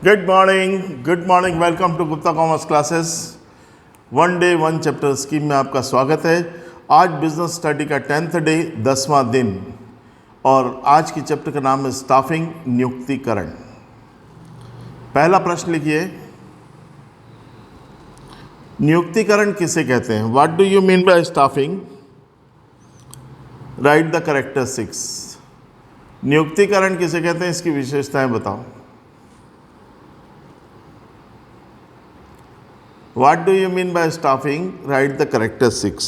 Good morning, welcome to Gupta commerce classes. One day one chapter scheme में आपका स्वागत है। आज बिजनेस स्टडी का 10th डे, 10वां दिन, और आज की चैप्टर का नाम है स्टाफिंग, नियुक्तिकरण। पहला प्रश्न लिखिए, नियुक्तिकरण किसे कहते हैं? What do you mean by staffing? Write the characteristics. नियुक्तिकरण किसे कहते हैं, इसकी विशेषताएं बताओ। What do you mean by staffing? Write the characteristics.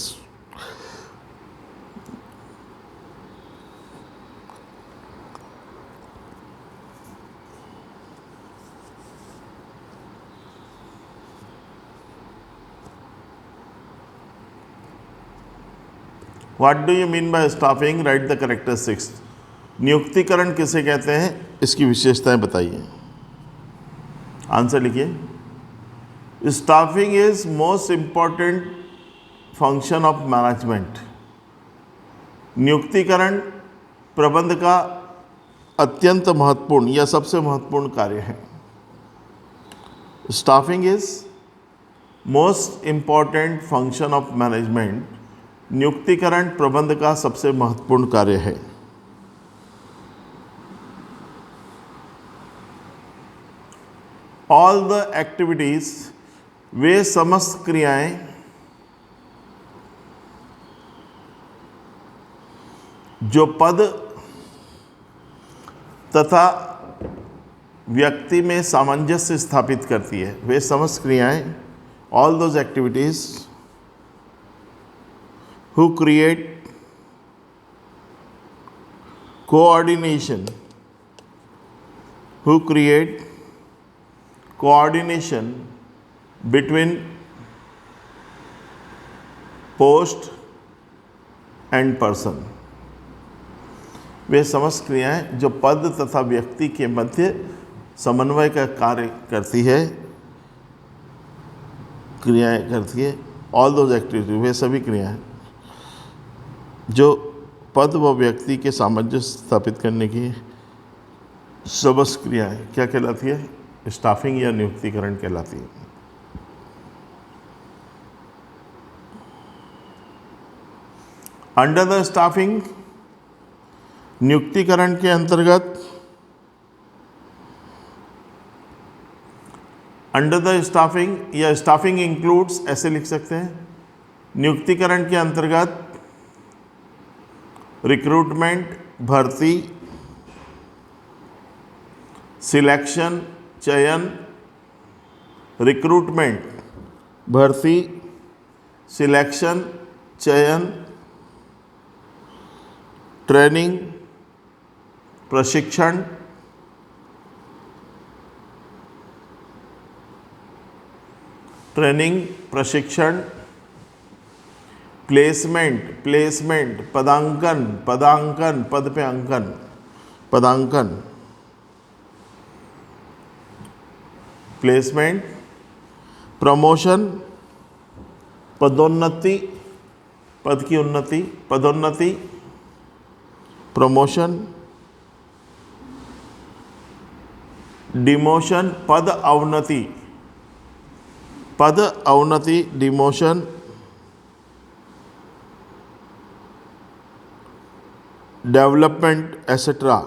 What do you mean by staffing? Write the characteristics. नियुक्तिकरण किसे कहते हैं, इसकी विशेषताएं बताइए। आंसर लिखिए। Staffing is most important function of management. नियुक्तिकरण प्रबंध का अत्यंत महत्वपूर्ण या सबसे महत्वपूर्ण कार्य है। Staffing is most important function of management. नियुक्तिकरण प्रबंध का सबसे महत्वपूर्ण कार्य है। ऑल द एक्टिविटीज, वे समस्त क्रियाएं जो पद तथा व्यक्ति में सामंजस्य स्थापित करती है, वे समस्त क्रियाएं, all those activities who create coordination, who create coordination between post and person, वे समस्त क्रियाएं जो पद तथा व्यक्ति के मध्य समन्वय का कार्य करती है, क्रियाएं करती है। ऑल दोज एक्टिविटी, वे सभी क्रियाएं जो पद व व्यक्ति के सामंजस्य स्थापित करने की समस्त क्रियाएं क्या कहलाती है? स्टाफिंग या नियुक्तिकरण कहलाती है। अंडर द स्टाफिंग, नियुक्तिकरण के अंतर्गत, अंडर द स्टाफिंग या स्टाफिंग इंक्लूड्स, ऐसे लिख सकते हैं। नियुक्तिकरण के अंतर्गत रिक्रूटमेंट, भर्ती, सिलेक्शन, चयन, रिक्रूटमेंट, भर्ती, सिलेक्शन, चयन, ट्रेनिंग, प्रशिक्षण, प्लेसमेंट, पदांकन, पद पे अंकन, पदांकन, प्लेसमेंट, प्रमोशन, पदोन्नति, पद की उन्नति, पदोन्नति, प्रमोशन, डिमोशन, पद अवनति, डिमोशन, डेवलपमेंट एसेट्रा,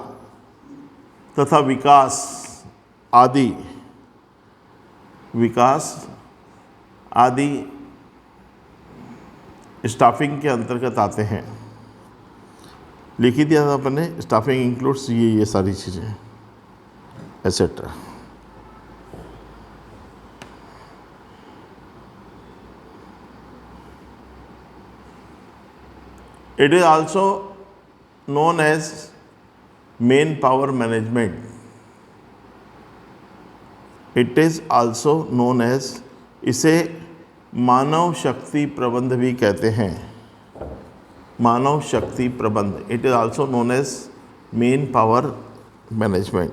तथा विकास आदि, स्टाफिंग के अंतर्गत आते हैं। लिख ही दिया था अपन ने, स्टाफिंग इंक्लूड्स ये सारी चीज़ें etcetera. It is also known as man power management. It is also known as, इसे मानव शक्ति प्रबंध भी कहते हैं। मानव शक्ति प्रबंध, it is also known as man power management.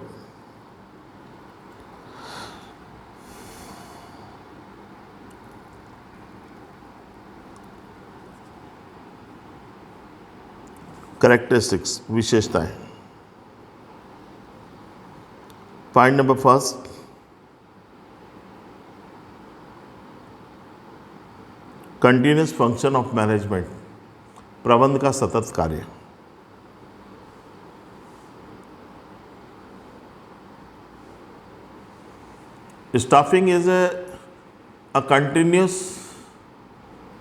Characteristics, विशेषताएं। Point number first, continuous function of management, प्रबंध का सतत कार्य। Staffing is a continuous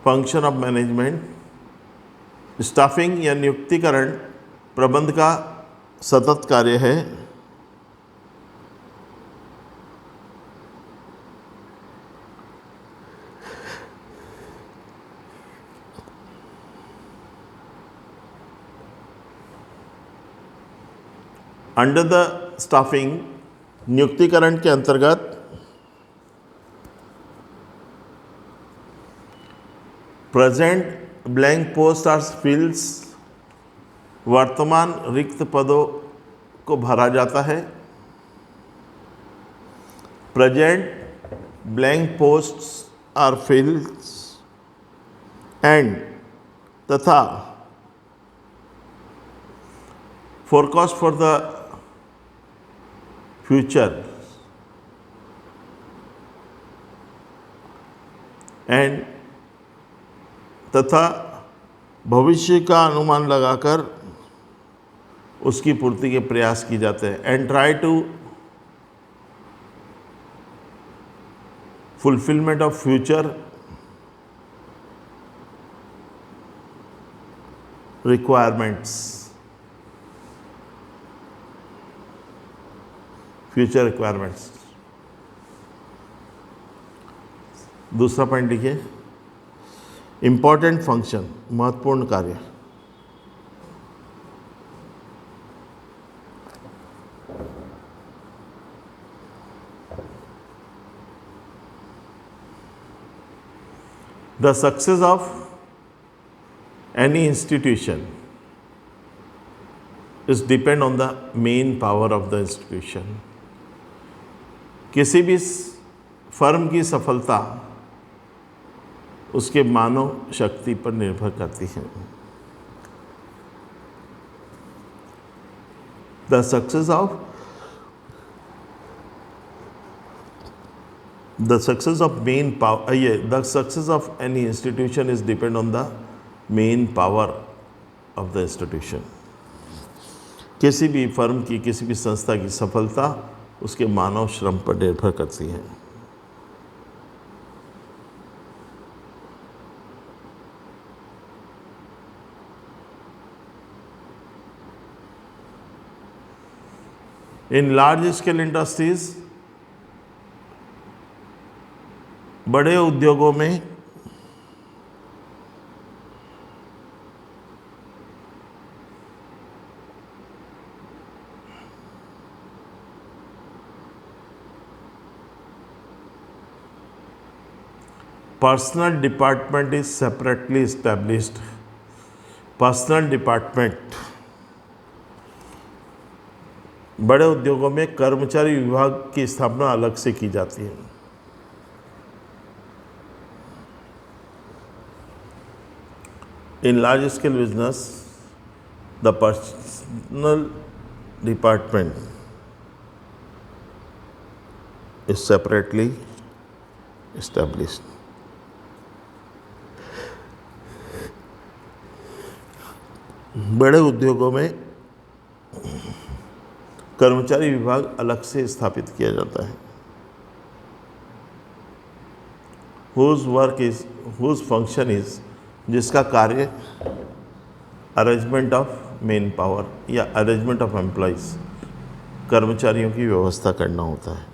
function of management. Staffing या नियुक्तिकरण प्रबंध का सतत कार्य है। अंडर द स्टाफिंग, नियुक्तिकरण के अंतर्गत present blank post are filled, वर्तमान रिक्त पदों को भरा जाता है। Present blank posts are filled and तथा forecast for the future and तथा भविष्य का अनुमान लगाकर उसकी पूर्ति के प्रयास की जाते हैं। And try to fulfilment of future requirements, future requirements. दूसरा पॉइंट लिखिए, इम्पॉर्टेंट फंक्शन, महत्वपूर्ण कार्य। The success of any institution is depend on the man power of the institution. किसी भी फर्म की सफलता उसके मानव शक्ति पर निर्भर करती है। The success of main power, the success of any institution is depend on the man power of the institution. किसी भी फर्म की, किसी भी संस्था की सफलता उसके मानव श्रम पर निर्भर करती है। इन लार्ज स्केल इंडस्ट्रीज, बड़े उद्योगों में personal department is separately established. Personal department, बड़े उद्योगों में कर्मचारी विभाग की स्थापना अलग से की जाती है। In large scale business, the personal department is separately established. बड़े उद्योगों में कर्मचारी विभाग अलग से स्थापित किया जाता है। whose function is, जिसका कार्य अरेंजमेंट ऑफ मेन पावर या अरेंजमेंट ऑफ एम्प्लॉइज, कर्मचारियों की व्यवस्था करना होता है।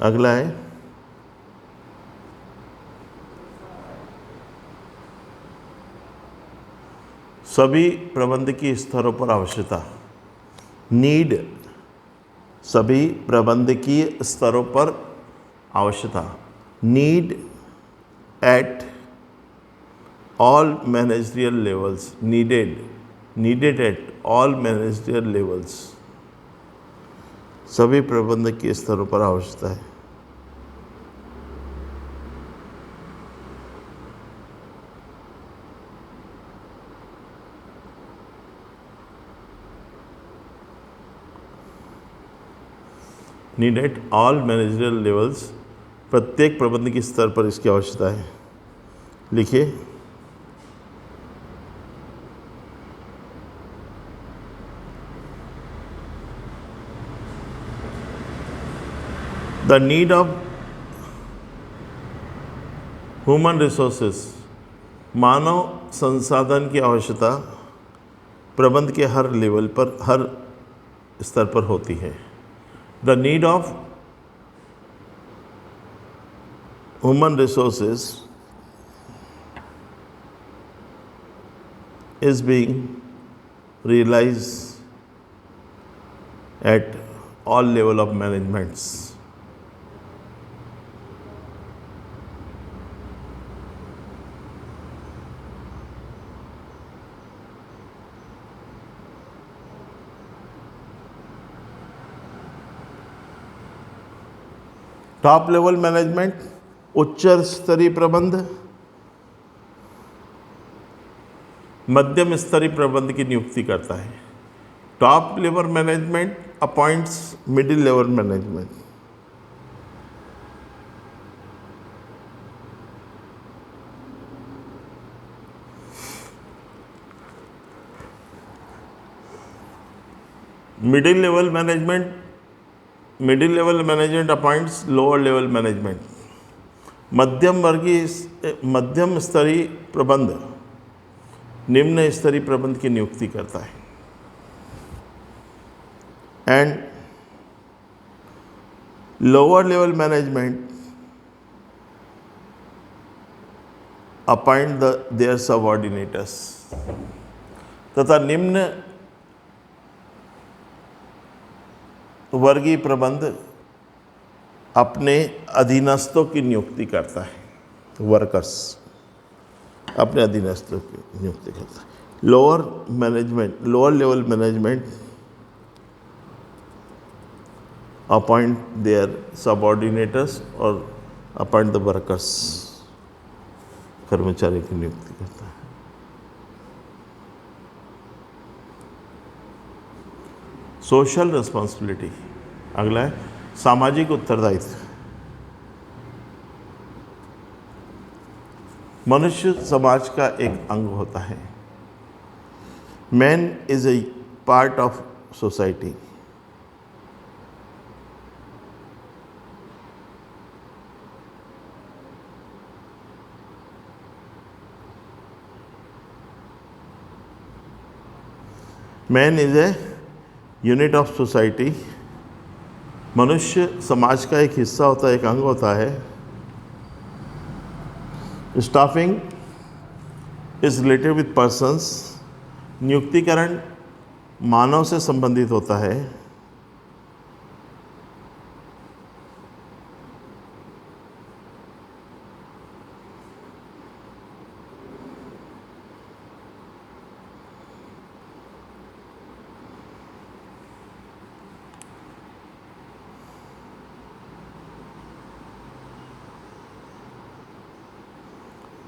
अगला है सभी प्रबंधकीय स्तरों पर आवश्यकता। नीड, सभी प्रबंधकीय स्तरों पर आवश्यकता। Need at all managerial levels, needed at all managerial levels, सभी प्रबंधकीय स्तरों पर आवश्यकता है। Need at all managerial levels, प्रत्येक प्रबंधकीय स्तर पर इसकी आवश्यकता है। लिखिए, the need of human resources, मानव संसाधन की आवश्यकता प्रबंध के हर लेवल पर, हर स्तर पर होती है। The need of human resources is being realized at all level of managements. Top level management, उच्च स्तरीय प्रबंध, मध्यम स्तरीय प्रबंध की नियुक्ति करता है। Top level management appoints middle level management. Middle level management appoints lower level management. मध्यम स्तरीय प्रबंध निम्न स्तरीय प्रबंध की नियुक्ति करता है। And lower level management appoint their subordinates, तथा निम्न वर्गीय प्रबंध अपने अधीनस्थों की नियुक्ति करता है। वर्कर्स अपने अधीनस्थों की नियुक्ति करता है। Lower level management appoint their subordinates और अपॉइंट द वर्कर्स, कर्मचारी की नियुक्ति करता है। सोशल रिस्पॉन्सिबिलिटी, अगला है सामाजिक उत्तरदायित्व। मनुष्य समाज का एक अंग होता है। Man is a part of society. Man is a unit of society. मनुष्य समाज का एक हिस्सा होता है, एक अंग होता है। Staffing is related with persons, नियुक्तिकरण मानव से संबंधित होता है।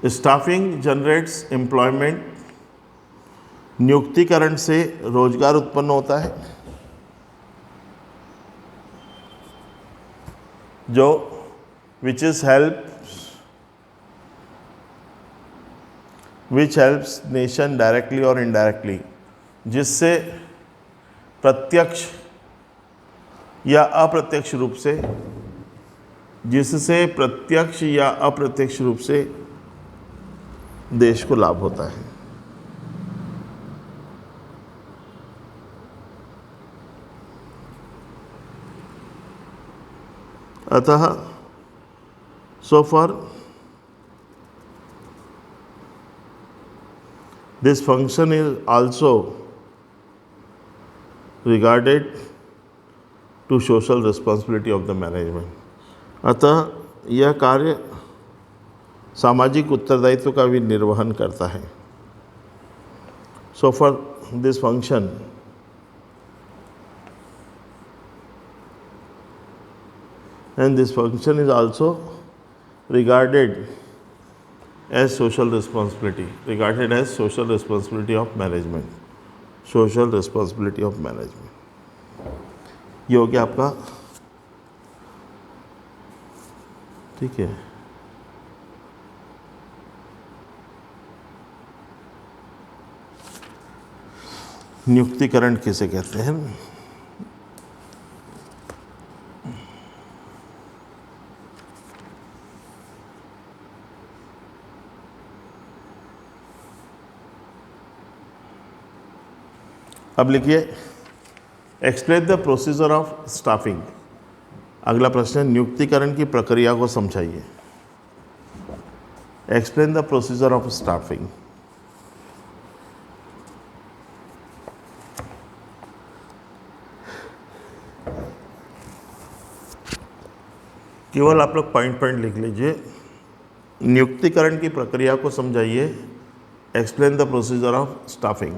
स्टाफिंग जनरेट्स एम्प्लॉयमेंट, नियुक्तिकरण से रोजगार उत्पन्न होता है, जो विच हेल्प्स नेशन डायरेक्टली और इनडायरेक्टली, जिससे प्रत्यक्ष या अप्रत्यक्ष रूप से देश को लाभ होता है। अतः so far this function is also regarded to social responsibility of the management. अतः यह कार्य सामाजिक उत्तरदायित्व का भी निर्वहन करता है। So for this function and this function is also regarded as social responsibility of management. social responsibility of management। ये हो गया आपका ठीक है। नियुक्तिकरण किसे कहते हैं? अब लिखिए, explain the procedure of staffing. अगला प्रश्न है, नियुक्तिकरण की प्रक्रिया को समझाइए। Explain the procedure of staffing. केवल आप लोग पॉइंट पॉइंट लिख लीजिए। नियुक्तिकरण की प्रक्रिया को समझाइए। Explain the procedure of staffing.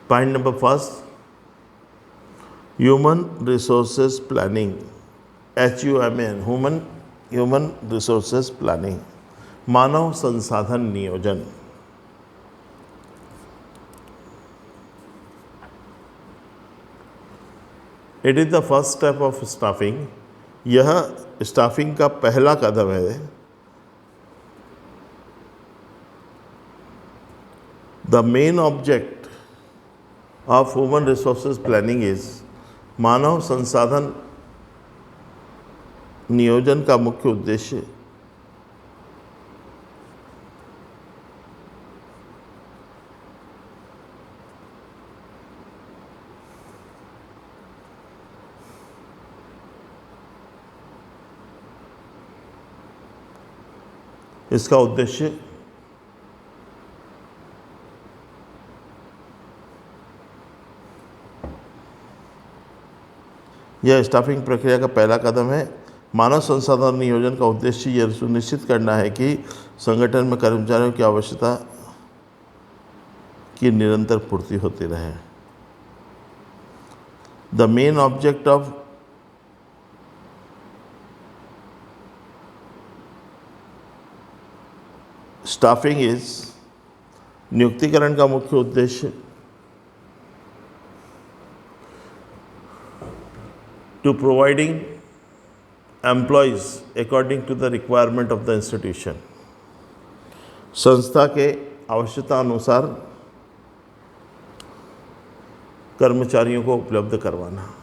Point number first, human resources planning, HUMN, human resources planning, मानव संसाधन नियोजन। It is the first step of staffing. यह स्टाफिंग का पहला कदम है। The main object of human resources planning is, मानव संसाधन नियोजन का मुख्य उद्देश्य इसका उद्देश्य यह स्टाफिंग प्रक्रिया का पहला कदम है। मानव संसाधन नियोजन का उद्देश्य यह सुनिश्चित करना है कि संगठन में कर्मचारियों की आवश्यकता की निरंतर पूर्ति होती रहे। The main object of staffing is, नियुक्तिकरण का मुख्य उद्देश्य to providing employees according to the requirement of the institution, संस्था के आवश्यकता अनुसार कर्मचारियों को उपलब्ध करवाना।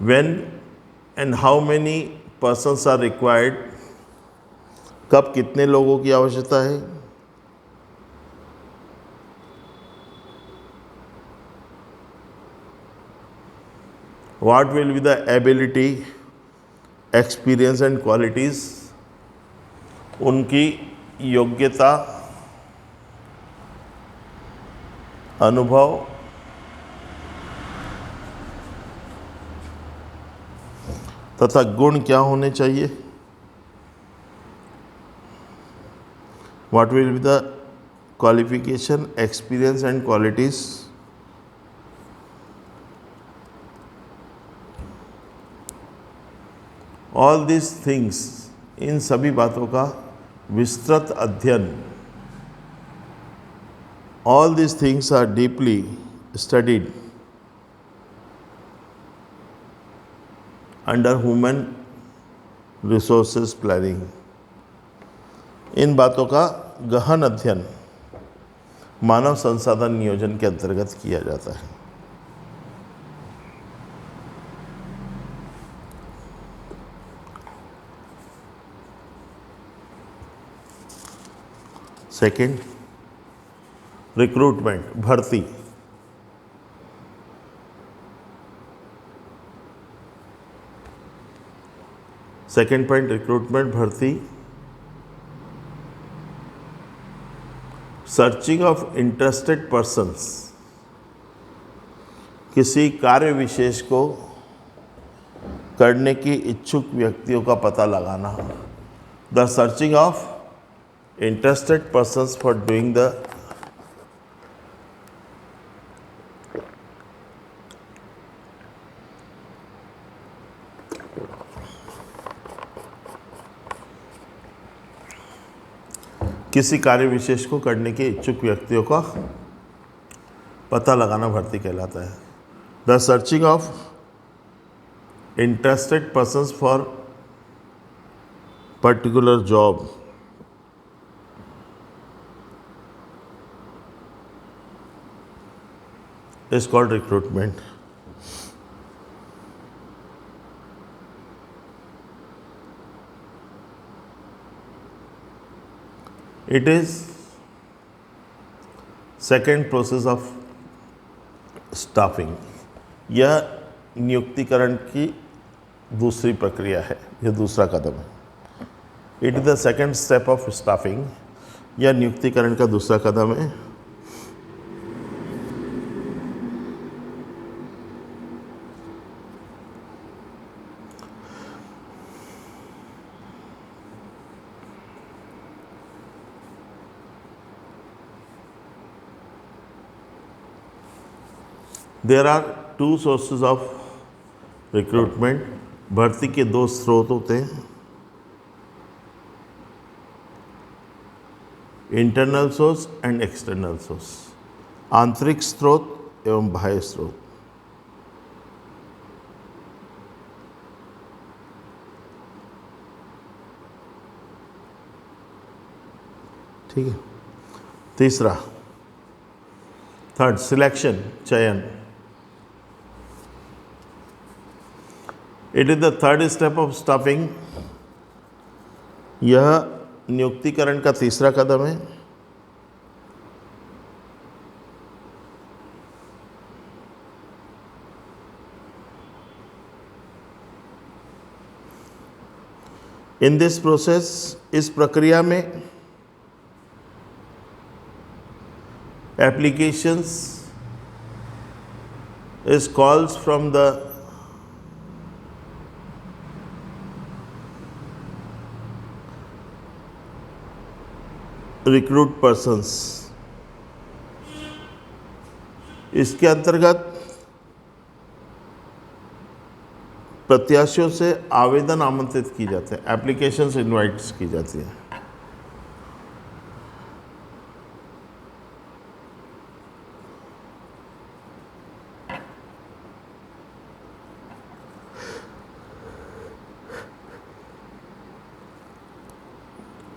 When and how many persons are required, कब कितने लोगों की आवश्यकता है। What will be the ability, experience and qualities, उनकी योग्यता, अनुभव तथा गुण क्या होने चाहिए। What will be the qualification, experience and qualities, all these things, इन सभी बातों का विस्तृत अध्ययन, all these things are deeply studied under human resources planning. इन बातों का गहन अध्ययन मानव संसाधन नियोजन के अंतर्गत किया जाता है। सेकंड, रिक्रूटमेंट, भर्ती। सेकेंड पॉइंट, रिक्रूटमेंट, भर्ती। सर्चिंग ऑफ इंटरेस्टेड पर्सन्स, किसी कार्य विशेष को करने के इच्छुक व्यक्तियों का पता लगाना। The searching of interested persons for doing the किसी कार्य विशेष को करने के इच्छुक व्यक्तियों का पता लगाना भर्ती कहलाता है। The searching of interested persons for particular job is called recruitment. It is second process of staffing। यह नियुक्तिकरण की दूसरी प्रक्रिया है, यह दूसरा कदम है। It is the second step of staffing। यह नियुक्तिकरण का दूसरा कदम है। There are two sources of recruitment. भर्ती के दो स्रोत होते हैं, internal source and external source, आंतरिक स्रोत एवं बाह्य स्रोत। ठीक है। तीसरा, थर्ड, सिलेक्शन, चयन। It is the third step of staffing. यह नियुक्तिकरण का तीसरा कदम है। इन दिस प्रोसेस, इस प्रक्रिया में applications is calls from the recruit persons। इसके अंतर्गत प्रत्याशियों से आवेदन आमंत्रित की जाते हैं, एप्लीकेशंस इनवाइट्स की जाती हैं।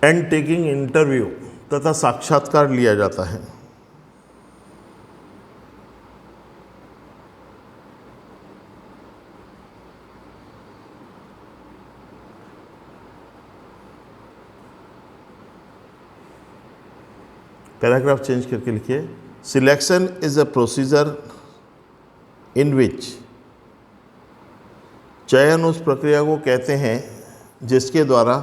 एंड टेकिंग इंटरव्यू तथा साक्षात्कार लिया जाता है। पैराग्राफ चेंज करके लिखिए। Selection is a procedure in which, चयन उस प्रक्रिया को कहते हैं जिसके द्वारा,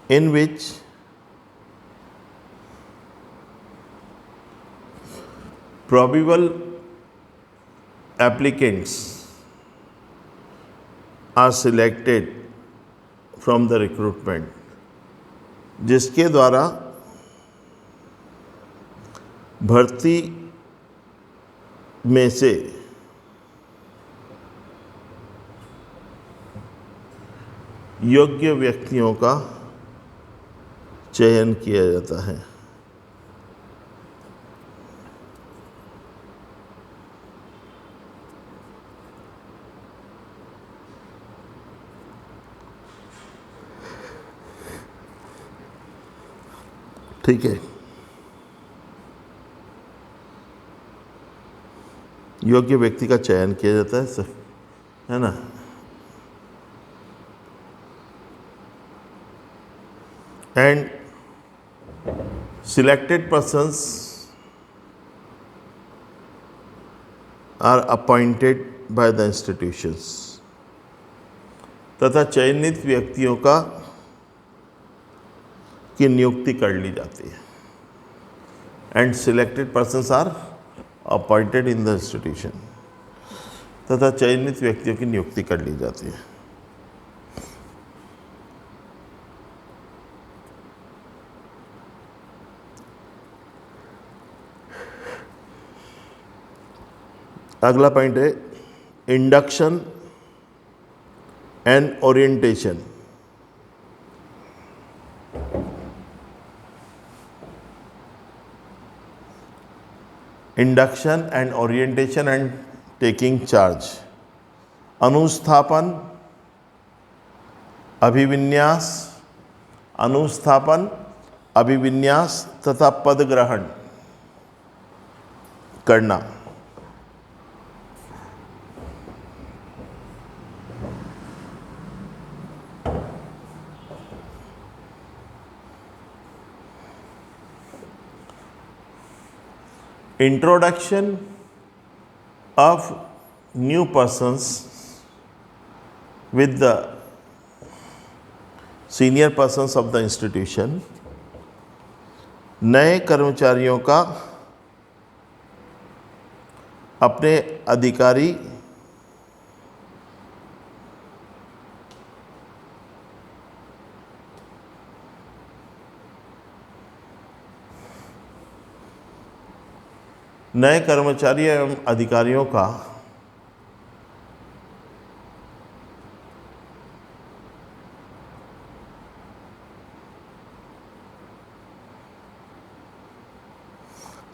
in which probable applicants are selected from the recruitment, जिसके द्वारा भर्ती में से योग्य व्यक्तियों का चयन किया जाता है। ठीक है, योग्य व्यक्ति का चयन किया जाता है, सर, है ना। And selected persons are appointed by the institutions। तथा चयनित व्यक्तियों की नियुक्ति कर ली जाती है। And selected persons are appointed in the institution। तथा चयनित व्यक्तियों की नियुक्ति कर ली जाती है। अगला पॉइंट है induction and orientation. Induction and orientation and taking charge. अनुस्थापन, अभिविन्यास, अनुस्थापन, अभिविन्यास तथा पद ग्रहण करना। Introduction of new persons with the senior persons of the institution। नए कर्मचारियों का अपने अधिकारी नए कर्मचारी एवं अधिकारियों का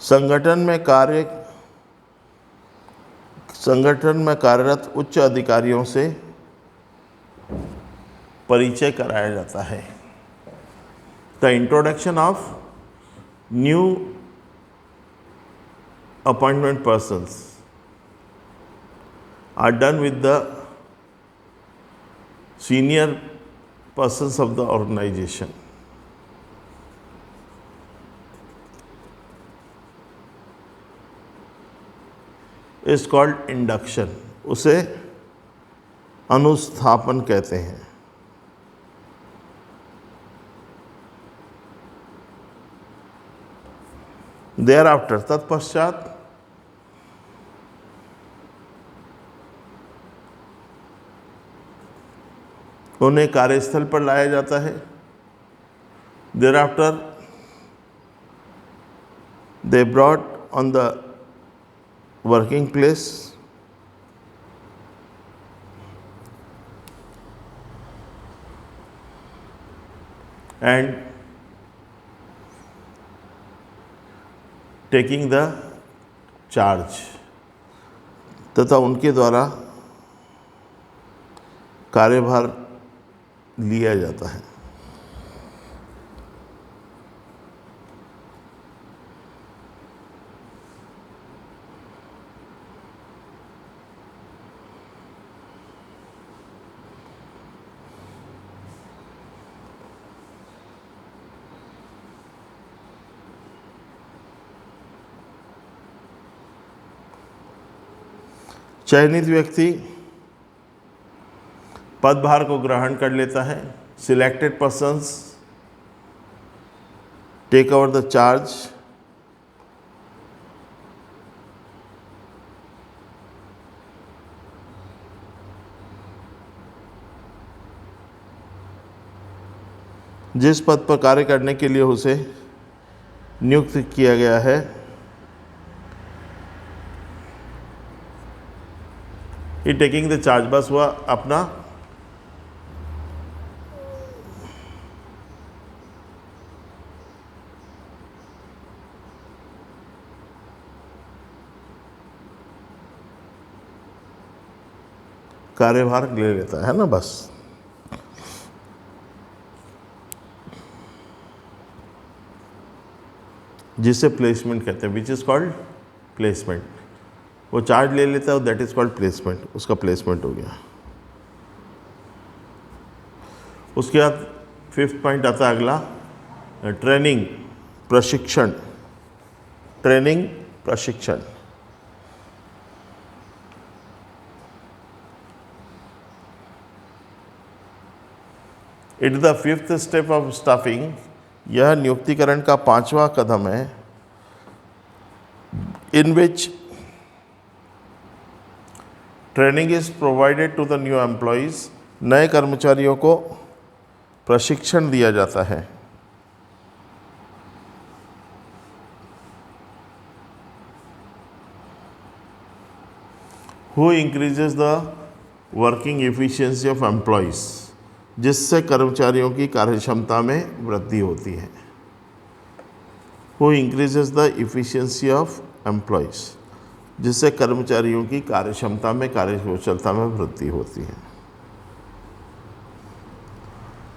संगठन में कार्यरत उच्च अधिकारियों से परिचय कराया जाता है। The introduction of new appointment persons are done with the senior persons of the organization। is called induction, उसे अनुस्थापन कहते हैं। thereafter, तत्पश्चात उन्हें कार्यस्थल पर लाया जाता है। thereafter they brought on the working place and taking the charge, तथा उनके द्वारा कार्यभार लिया जाता है। चयनित व्यक्ति पदभार को ग्रहण कर लेता है। Selected persons take over the charge. जिस पद पर कार्य करने के लिए उसे नियुक्त किया गया है ही टेकिंग द चार्ज, बस वह अपना कार्यभार ले लेता है ना, बस। जिसे प्लेसमेंट कहते हैं, विच इज कॉल्ड प्लेसमेंट। वो चार्ज ले लेता है, दैट इज कॉल्ड प्लेसमेंट, उसका प्लेसमेंट हो गया। उसके बाद 5th पॉइंट आता है अगला, ट्रेनिंग, प्रशिक्षण। ट्रेनिंग, प्रशिक्षण। It is the 5th step of staffing. यह नियुक्तिकरण का 5वां कदम है। In which training is provided to the new employees, नए कर्मचारियों को प्रशिक्षण दिया जाता है। Who increases the working efficiency of employees, जिससे कर्मचारियों की कार्यक्षमता में वृद्धि होती है। Who increases the efficiency of employees, जिससे कर्मचारियों की कार्यक्षमता में कार्यकुशलता में वृद्धि होती है।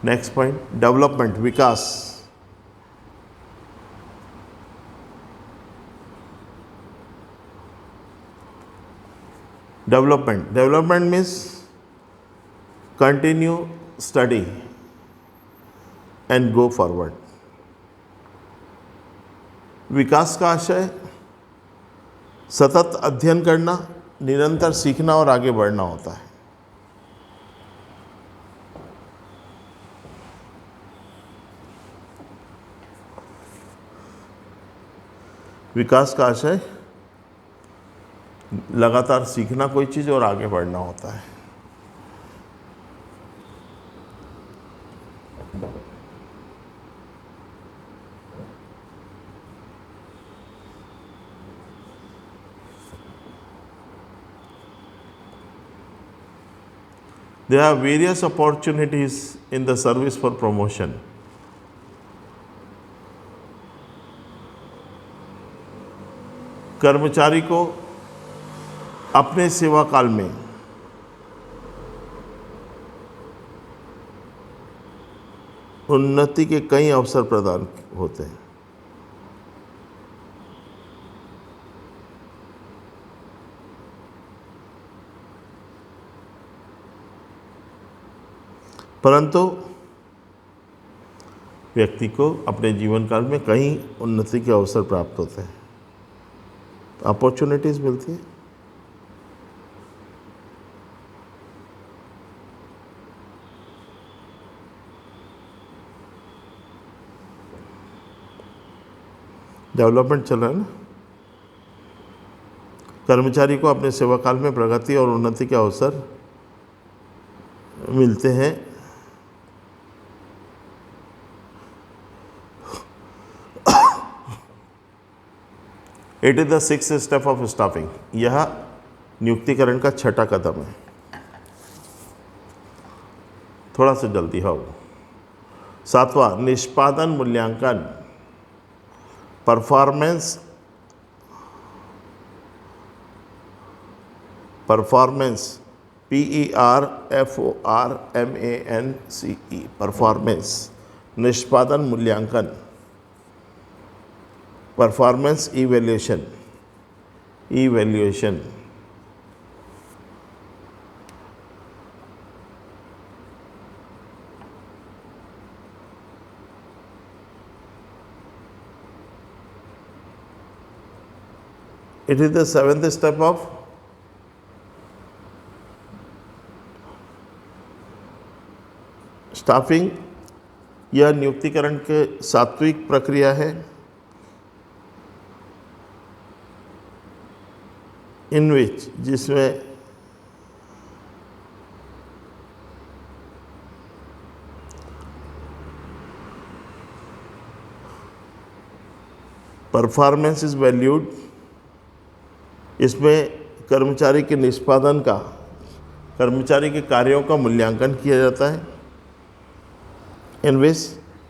नेक्स्ट पॉइंट, डेवलपमेंट, विकास। Development means continue study and go forward. विकास का आशय सतत अध्ययन करना, निरंतर सीखना और आगे बढ़ना होता है। विकास का आशय लगातार सीखना कोई चीज़ और आगे बढ़ना होता है। There are various opportunities in the service for promotion. कर्मचारी को अपने सेवा काल में उन्नति के कई अवसर प्रदान होते हैं। परंतु व्यक्ति को अपने जीवन काल में कई उन्नति के अवसर प्राप्त होते हैं, अपॉर्चुनिटीज मिलती है। डेवलपमेंट चल रहा है ना। कर्मचारी को अपने सेवा काल में प्रगति और उन्नति के अवसर मिलते हैं। It is the 6th step of staffing, यह नियुक्तिकरण का 6ठा कदम है। थोड़ा सा जल्दी हो। 7वां, निष्पादन मूल्यांकन, परफॉर्मेंस PERFORMANCE, परफॉर्मेंस, निष्पादन मूल्यांकन, performance evaluation. It is the 7th step of staffing. यह नियुक्तिकरण के सात्विक प्रक्रिया है। इन विच, जिसमें परफॉर्मेंस इज वैल्यूड, इसमें कर्मचारी के निष्पादन का, कर्मचारी के कार्यों का मूल्यांकन किया जाता है। In which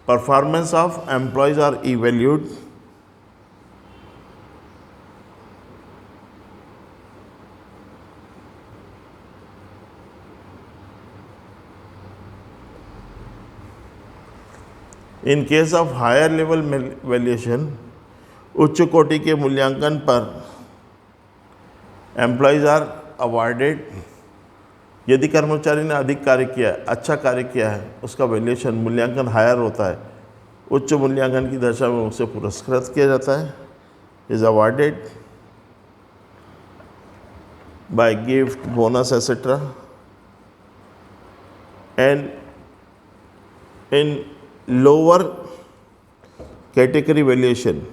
performance of employees are evaluated. In case of higher level valuation, उच्च कोटि के मूल्यांकन पर एम्प्लॉयज आर अवार्डेड। यदि कर्मचारी ने अधिक कार्य किया है, अच्छा कार्य किया है, उसका वैल्यूएशन, मूल्यांकन हायर होता है, उच्च मूल्यांकन की दशा में उसे पुरस्कृत किया जाता है। Is awarded by gift, bonus etcetera. And in lower category valuation,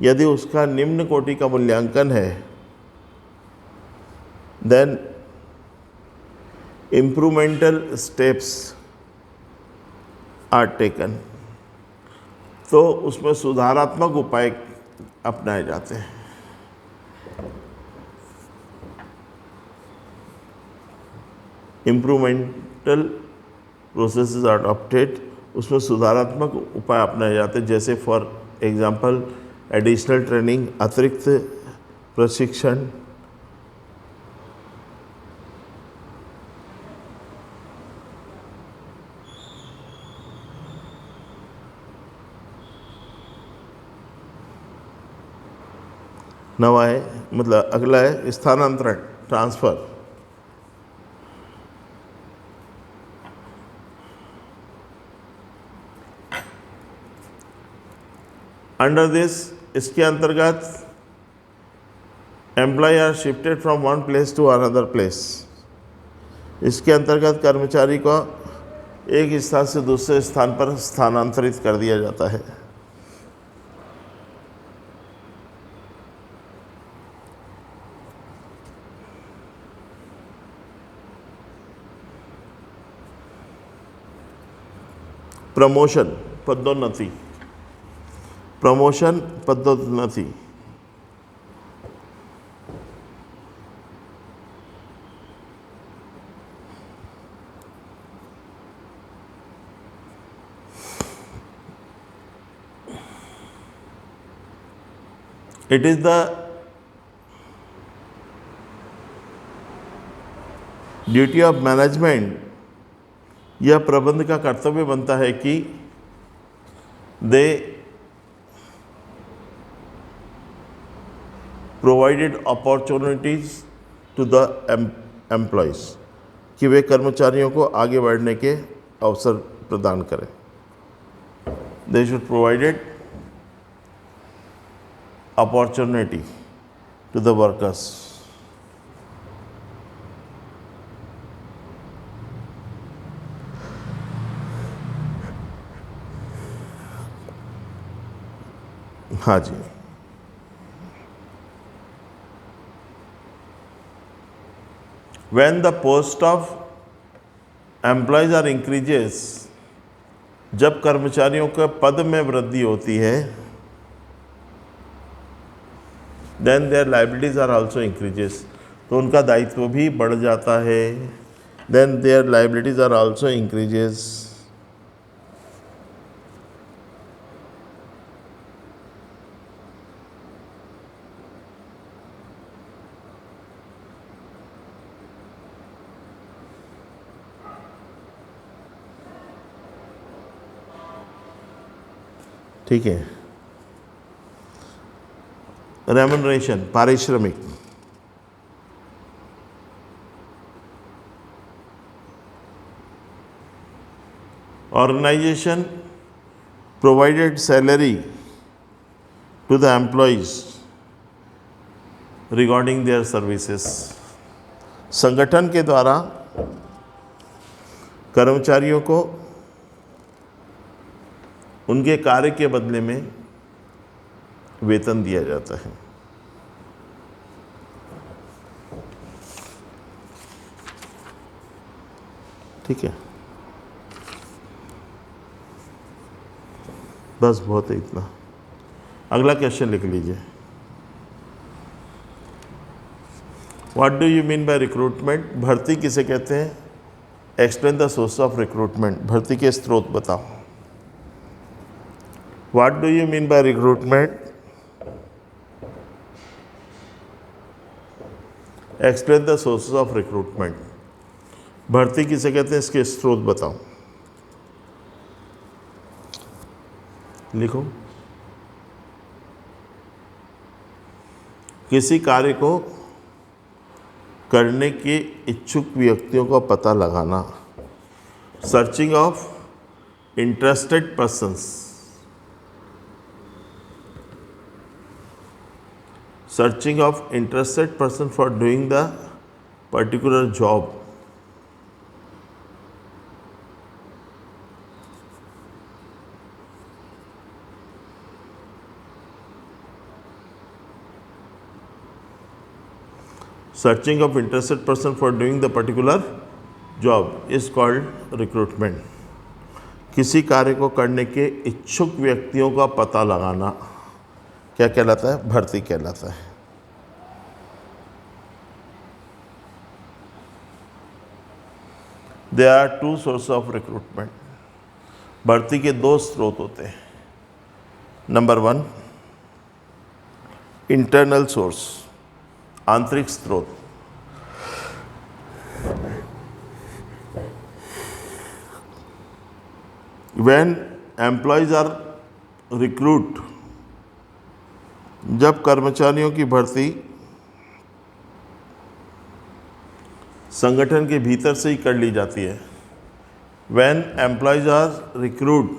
यदि उसका निम्न कोटि का मूल्यांकन है, then इम्प्रूवमेंटल स्टेप्स आर टेकन, तो उसमें सुधारात्मक उपाय अपनाए जाते हैं। इम्प्रूवमेंटल प्रोसेसेस आर अडॉप्टेड, उसमें सुधारात्मक उपाय अपनाए जाते हैं, जैसे फॉर एग्जांपल एडिशनल ट्रेनिंग, अतिरिक्त प्रशिक्षण, नवा है मतलब अगला है स्थानांतरण, ट्रांसफर। अंडर दिस, इसके अंतर्गत employ are shifted from one place to another place, इसके अंतर्गत कर्मचारी को एक स्थान से दूसरे स्थान पर स्थानांतरित कर दिया जाता है। प्रमोशन, पदोन्नति, प्रमोशन, पदोन्नति। It is the duty of management, यह प्रबंध का कर्तव्य बनता है कि they provided opportunities to the employees, कि वे कर्मचारियों को आगे बढ़ने के अवसर प्रदान करें। They should provided opportunity to the workers. हाँ जी, when the post of employees are increases, जब कर्मचारियों के पद में वृद्धि होती है, then their liabilities are also increases, तो उनका दायित्व भी बढ़ जाता है। then their liabilities are also increases। ठीक है। रेम्युनरेशन, पारिश्रमिक, organisation provided salary to the employees regarding their services, संगठन के द्वारा कर्मचारियों को उनके कार्य के बदले में वेतन दिया जाता है। ठीक है, बस बहुत है इतना। अगला क्वेश्चन लिख लीजिए। What do you mean bye recruitment, भर्ती किसे कहते हैं? Explain the source of recruitment, भर्ती के स्रोत बताओ। What do you mean bye recruitment, explain the sources of recruitment, भर्ती किसे कहते हैं, इसके स्रोत बताओ। लिखो। किसी कार्य को करने के इच्छुक व्यक्तियों का पता लगाना, searching of interested persons, searching of interested person for doing the particular job, searching of interested person for doing the particular job is called recruitment. किसी कार्य को करने के इच्छुक व्यक्तियों का पता लगाना क्या कहलाता है? भर्ती कहलाता है। There are two source of recruitment. भर्ती के दो स्रोत होते हैं। नंबर 1, इंटरनल सोर्स, आंतरिक स्रोत। When employees are recruit, जब कर्मचारियों की भर्ती संगठन के भीतर से ही कर ली जाती है। When employees are recruit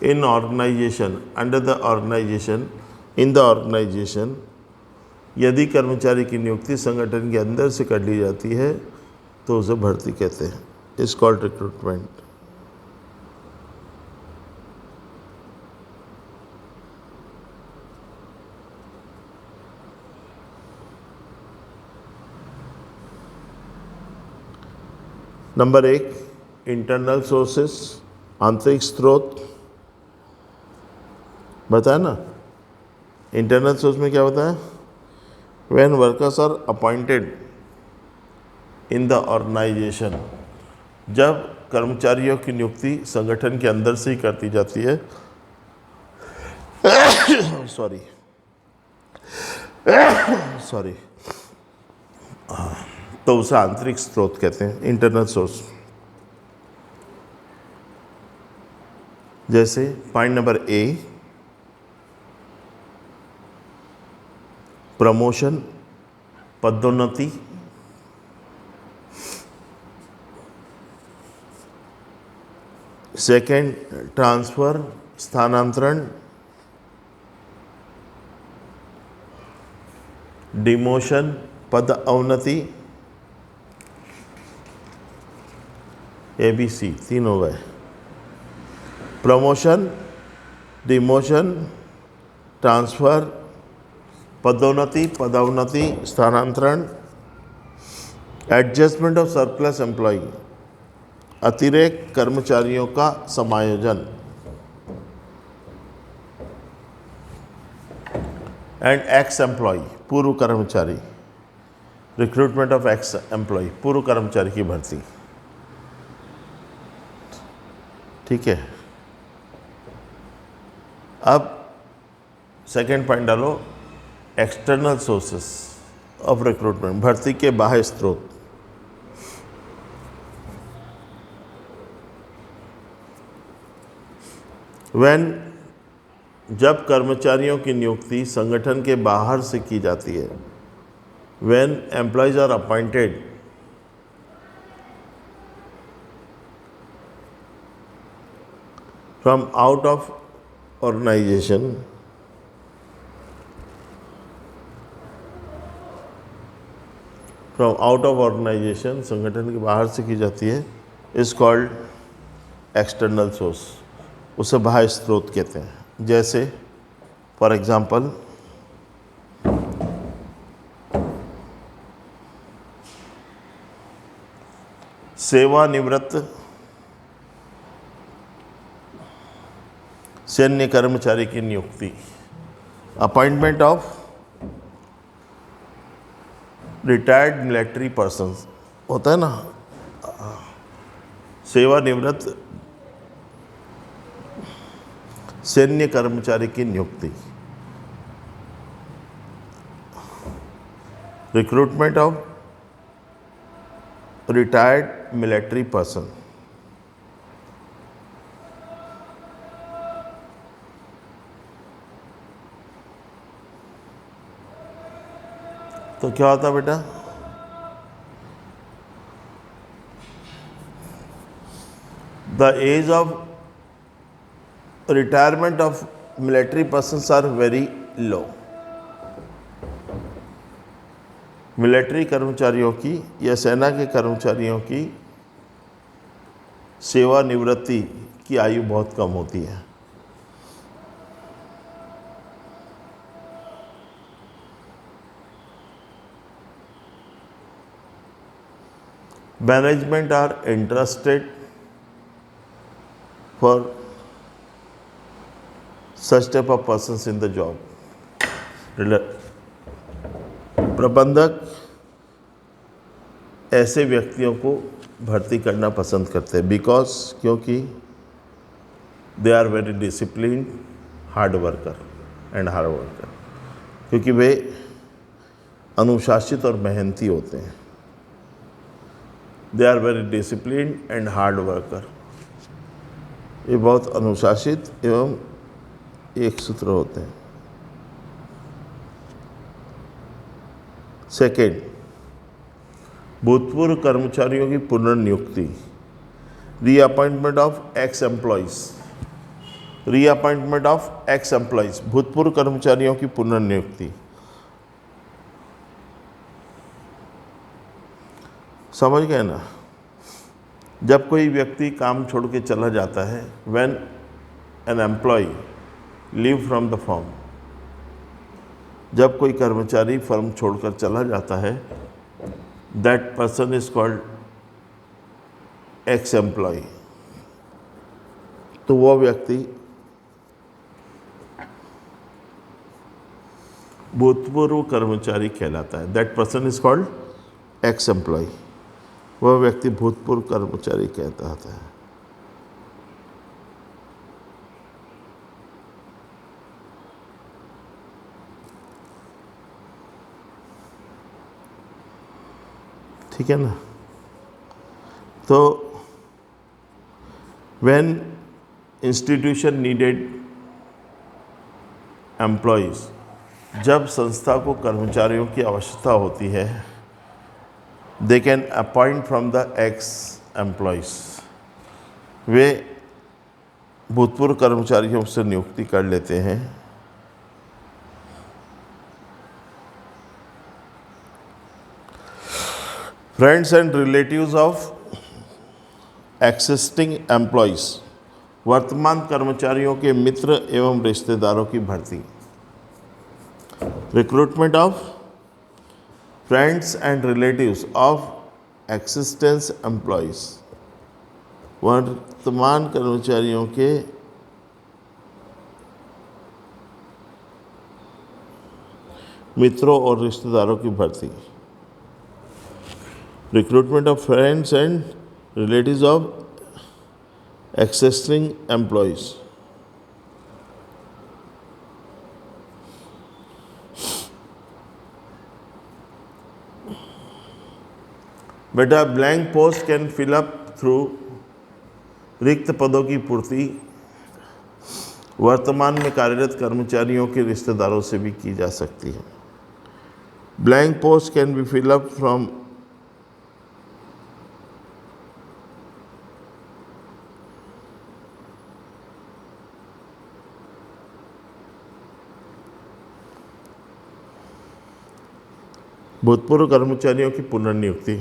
in organization, under the organization, in the organization, यदि कर्मचारी की नियुक्ति संगठन के अंदर से कर ली जाती है तो उसे भर्ती कहते हैं। Is called recruitment. Number 1, internal sources, आंतरिक स्रोत। बताया ना, इंटरनल सोर्स में क्या होता है? When workers are appointed in the organisation, जब कर्मचारियों की नियुक्ति संगठन के अंदर से ही करती जाती है सॉरी तो उसे आंतरिक स्रोत कहते हैं, इंटरनल सोर्स। जैसे पॉइंट नंबर ए, प्रमोशन, पदोन्नति। सेकेंड, ट्रांसफर, स्थानांतरण। डिमोशन, पद अवनति। ABC 3 हो गए। प्रमोशन, डिमोशन, ट्रांसफर, पदोन्नति, पदोन्नति, स्थानांतरण। एडजस्टमेंट ऑफ सरप्लस एम्प्लॉय, अतिरिक्त कर्मचारियों का समायोजन। एंड एक्स एम्प्लॉय, पूर्व कर्मचारी। रिक्रूटमेंट ऑफ एक्स एम्प्लॉय, पूर्व कर्मचारी की भर्ती। ठीक है। अब सेकेंड पॉइंट डालो, एक्सटर्नल सोर्सेस ऑफ रिक्रूटमेंट, भर्ती के बाह्य स्रोत। व्हेन, जब कर्मचारियों की नियुक्ति संगठन के बाहर से की जाती है। When employees are appointed from out of organisation, संगठन के बाहर से की जाती है, इज कॉल्ड एक्सटर्नल सोर्स, उसे बाह्य स्रोत कहते हैं। जैसे फॉर एग्जाम्पल, सेवानिवृत्त सैन्य कर्मचारी की नियुक्ति, appointment of retired military persons, होता है ना, सेवानिवृत्त सैन्य कर्मचारी की नियुक्ति। Recruitment of retired military person. तो क्या होता बेटा? The age of retirement of military persons are very low. Military कर्मचारियों की या सेना के कर्मचारियों की सेवानिवृत्ति की आयु बहुत कम होती है। Management are interested for such type of persons in the job. प्रबंधक ऐसे व्यक्तियों को भर्ती करना पसंद करते हैं बिकॉज क्योंकि they are very discipline hard worker and hard worker, क्योंकि वे अनुशासित और मेहनती होते हैं। They are very discipline and hard worker, ये बहुत अनुशासित एवं एक सूत्र होते हैं। सेकेंड, भूतपूर्व कर्मचारियों की पुनर्नियुक्ति, reappointment of ex employees. Reappointment of ex employees, भूतपूर्व कर्मचारियों की पुनर्नियुक्ति। समझ गए ना? जब कोई व्यक्ति काम छोड़ के चला जाता है, when an employ leave from the firm, जब कोई कर्मचारी फर्म छोड़कर चला जाता है, that person is called ex employ. तो वह व्यक्ति भूतपूर्व कर्मचारी कहलाता है। That person is called ex employ, वह व्यक्ति भूतपूर्व कर्मचारी कहता है। ठीक है ना? तो व्हेन इंस्टीट्यूशन नीडेड एम्प्लॉयज़, जब संस्था को कर्मचारियों की आवश्यकता होती है, they can appoint from the ex employees, वे भूतपूर्व कर्मचारियों से नियुक्ति कर लेते हैं। Friends and relatives of existing employees, वर्तमान कर्मचारियों के मित्र एवं रिश्तेदारों की भर्ती। Recruitment of friends and relatives of existence employees, वर्तमान कर्मचारियों के मित्रों और रिश्तेदारों की भर्ती। Recruitment of friends and relatives of existing employees. बेटा, blank post can fill up through, रिक्त पदों की पूर्ति वर्तमान में कार्यरत कर्मचारियों के रिश्तेदारों से भी की जा सकती है। Blank post can be fill up from भूतपूर्व कर्मचारियों की पुनर्नियुक्ति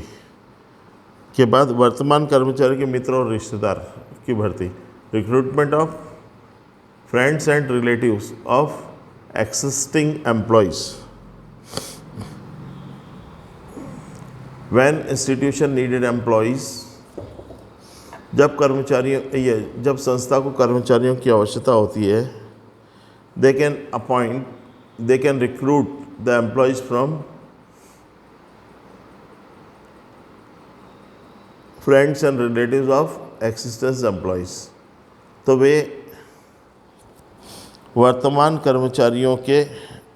के बाद वर्तमान कर्मचारी के मित्र और रिश्तेदार की भर्ती। Recruitment of friends and relatives of existing employees, when institution needed employees, जब संस्था को कर्मचारियों की आवश्यकता होती है, they can recruit the employees from friends and relatives of existence employees. तो वे वर्तमान कर्मचारियों के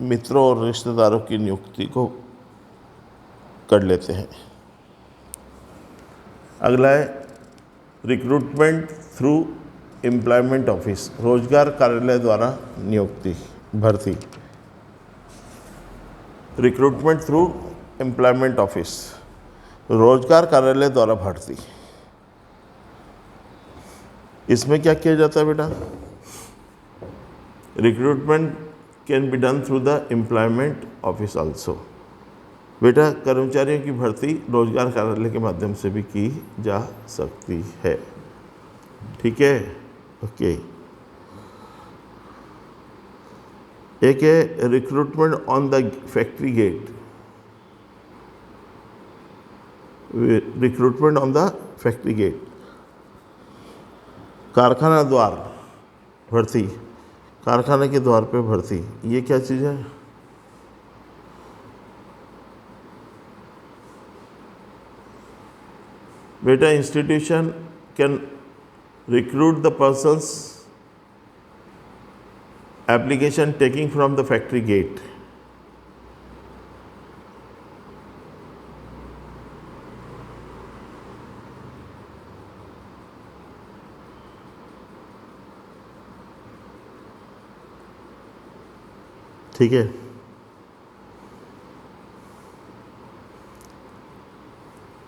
मित्रों और रिश्तेदारों की नियुक्ति को कर लेते हैं। अगला है रिक्रूटमेंट थ्रू एम्प्लॉयमेंट ऑफिस, रोजगार कार्यालय द्वारा नियुक्ति भर्ती। रिक्रूटमेंट थ्रू एम्प्लॉयमेंट ऑफिस, रोजगार कार्यालय द्वारा भर्ती। इसमें क्या किया जाता है बेटा? Recruitment can be done through the employment office also. बेटा, कर्मचारियों की भर्ती रोजगार कार्यालय के माध्यम से भी की जा सकती है। ठीक है? ओके। एक है recruitment on the factory gate. Recruitment on the factory gate, कारखाना द्वार भर्ती, कारखाने के द्वार पे भर्ती, ये क्या चीज़ है? बेटा institution can recruit the persons application taking from the factory gate. ठीक है,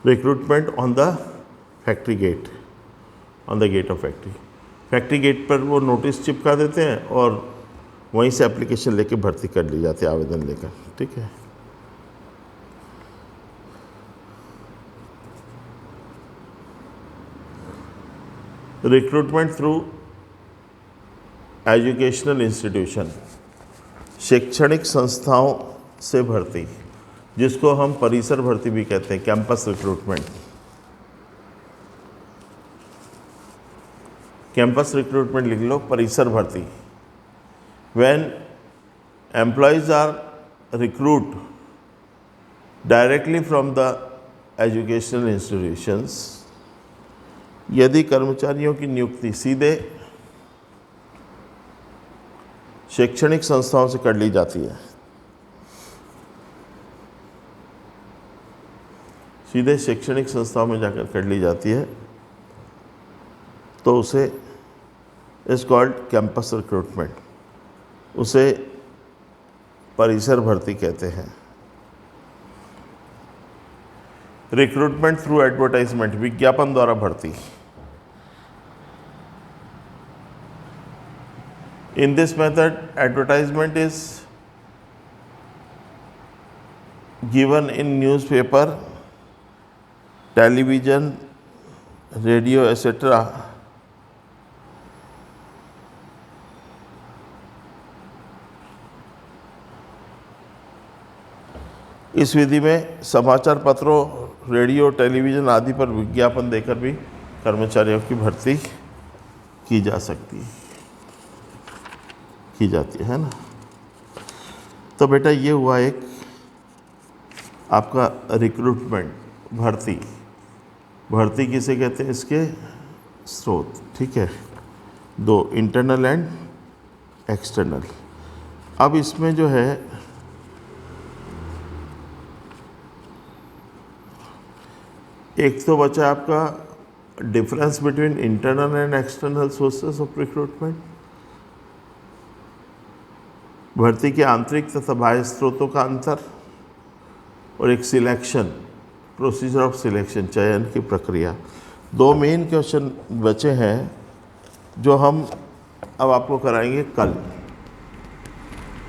recruitment on the factory gate, on the gate of factory, factory gate पर वो नोटिस चिपका देते हैं और वहीं से एप्लीकेशन लेके भर्ती कर ली जाती है, आवेदन लेकर। ठीक है, रिक्रूटमेंट थ्रू एजुकेशनल इंस्टीट्यूशन, शैक्षणिक संस्थाओं से भर्ती, जिसको हम परिसर भर्ती भी कहते हैं, कैंपस रिक्रूटमेंट। कैंपस रिक्रूटमेंट लिख लो, परिसर भर्ती। When employees are recruit directly from the educational institutions, यदि कर्मचारियों की नियुक्ति सीधे शैक्षणिक संस्थाओं से कर ली जाती है, सीधे शैक्षणिक संस्थाओं में जाकर कर ली जाती है, तो उसे इज कॉल्ड कैंपस रिक्रूटमेंट, उसे परिसर भर्ती कहते हैं। रिक्रूटमेंट थ्रू एडवर्टाइजमेंट, विज्ञापन द्वारा भर्ती। In this method, advertisement is given in newspaper, television, radio, etc. इस विधि में समाचार पत्रों, रेडियो, टेलीविज़न आदि पर विज्ञापन देकर भी कर्मचारियों की भर्ती की जा सकती है, की जाती है ना। तो बेटा ये हुआ एक आपका रिक्रूटमेंट, भर्ती। भर्ती किसे कहते हैं? इसके स्रोत। ठीक है, दो, इंटरनल एंड एक्सटर्नल। अब इसमें जो है एक तो बचा आपका difference between internal and external sources of recruitment, भर्ती के आंतरिक तथा बाह्य स्रोतों का अंतर, और एक सिलेक्शन, प्रोसीजर ऑफ सिलेक्शन, चयन की प्रक्रिया। दो मेन क्वेश्चन बचे हैं जो हम अब आपको कराएंगे कल,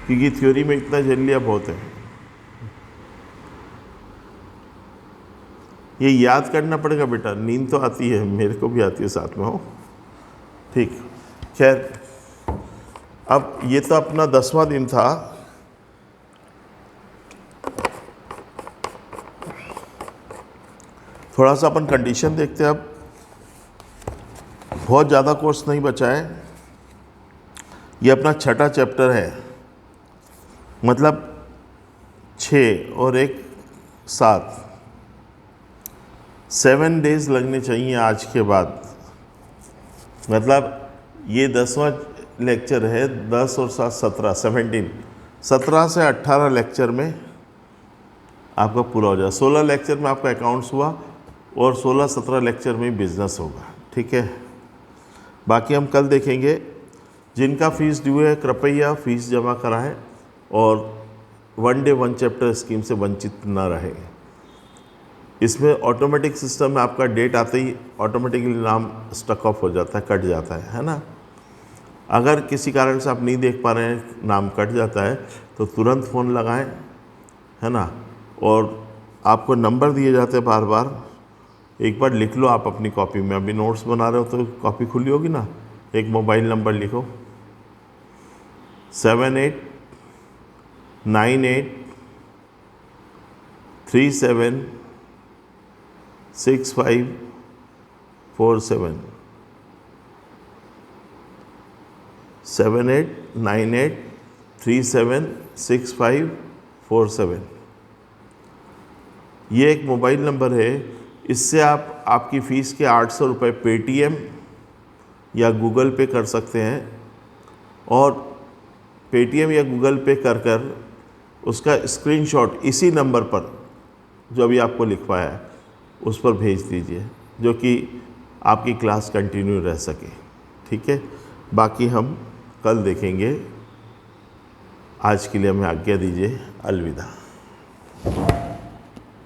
क्योंकि थ्योरी में इतना झेल लिया बहुत है। ये याद करना पड़ेगा बेटा, नींद तो आती है, मेरे को भी आती है साथ में, हो ठीक। खैर, अब ये तो अपना 10वां दिन था। थोड़ा सा अपन कंडीशन देखते हैं। अब बहुत ज़्यादा कोर्स नहीं बचा है, ये अपना छठा चैप्टर है, मतलब 6 और 1 7, 7 डेज लगने चाहिए आज के बाद। मतलब ये 10वां लेक्चर है, 10 और 7 17, 17 से 18 लेक्चर में आपका पूरा हो जाए। 16 लेक्चर में आपका अकाउंट्स हुआ और 16-17 लेक्चर में बिजनेस होगा। ठीक है, बाकी हम कल देखेंगे। जिनका फीस ड्यू है कृपया फीस जमा कराएं और 1 डे 1 चैप्टर स्कीम से वंचित न रहे। इसमें ऑटोमेटिक सिस्टम में आपका डेट आते ही ऑटोमेटिकली नाम स्टक ऑफ हो जाता है, कट जाता है ना। अगर किसी कारण से आप नहीं देख पा रहे हैं, नाम कट जाता है, तो तुरंत फ़ोन लगाएं, है ना। और आपको नंबर दिए जाते हैं बार बार, एक बार लिख लो आप अपनी कॉपी में। अभी नोट्स बना रहे हो तो कॉपी खुली होगी ना, एक मोबाइल नंबर लिखो 789837 6547 7898376547। ये एक मोबाइल नंबर है, इससे आप आपकी फ़ीस के 800 रुपये पेटीएम या गूगल पे कर सकते हैं, और पेटीएम या गूगल पे कर उसका स्क्रीनशॉट इसी नंबर पर जो अभी आपको लिखवाया है उस पर भेज दीजिए, जो कि आपकी क्लास कंटिन्यू रह सके। ठीक है, बाकी हम कल देखेंगे। आज के लिए हमें आज्ञा दीजिए। अलविदा।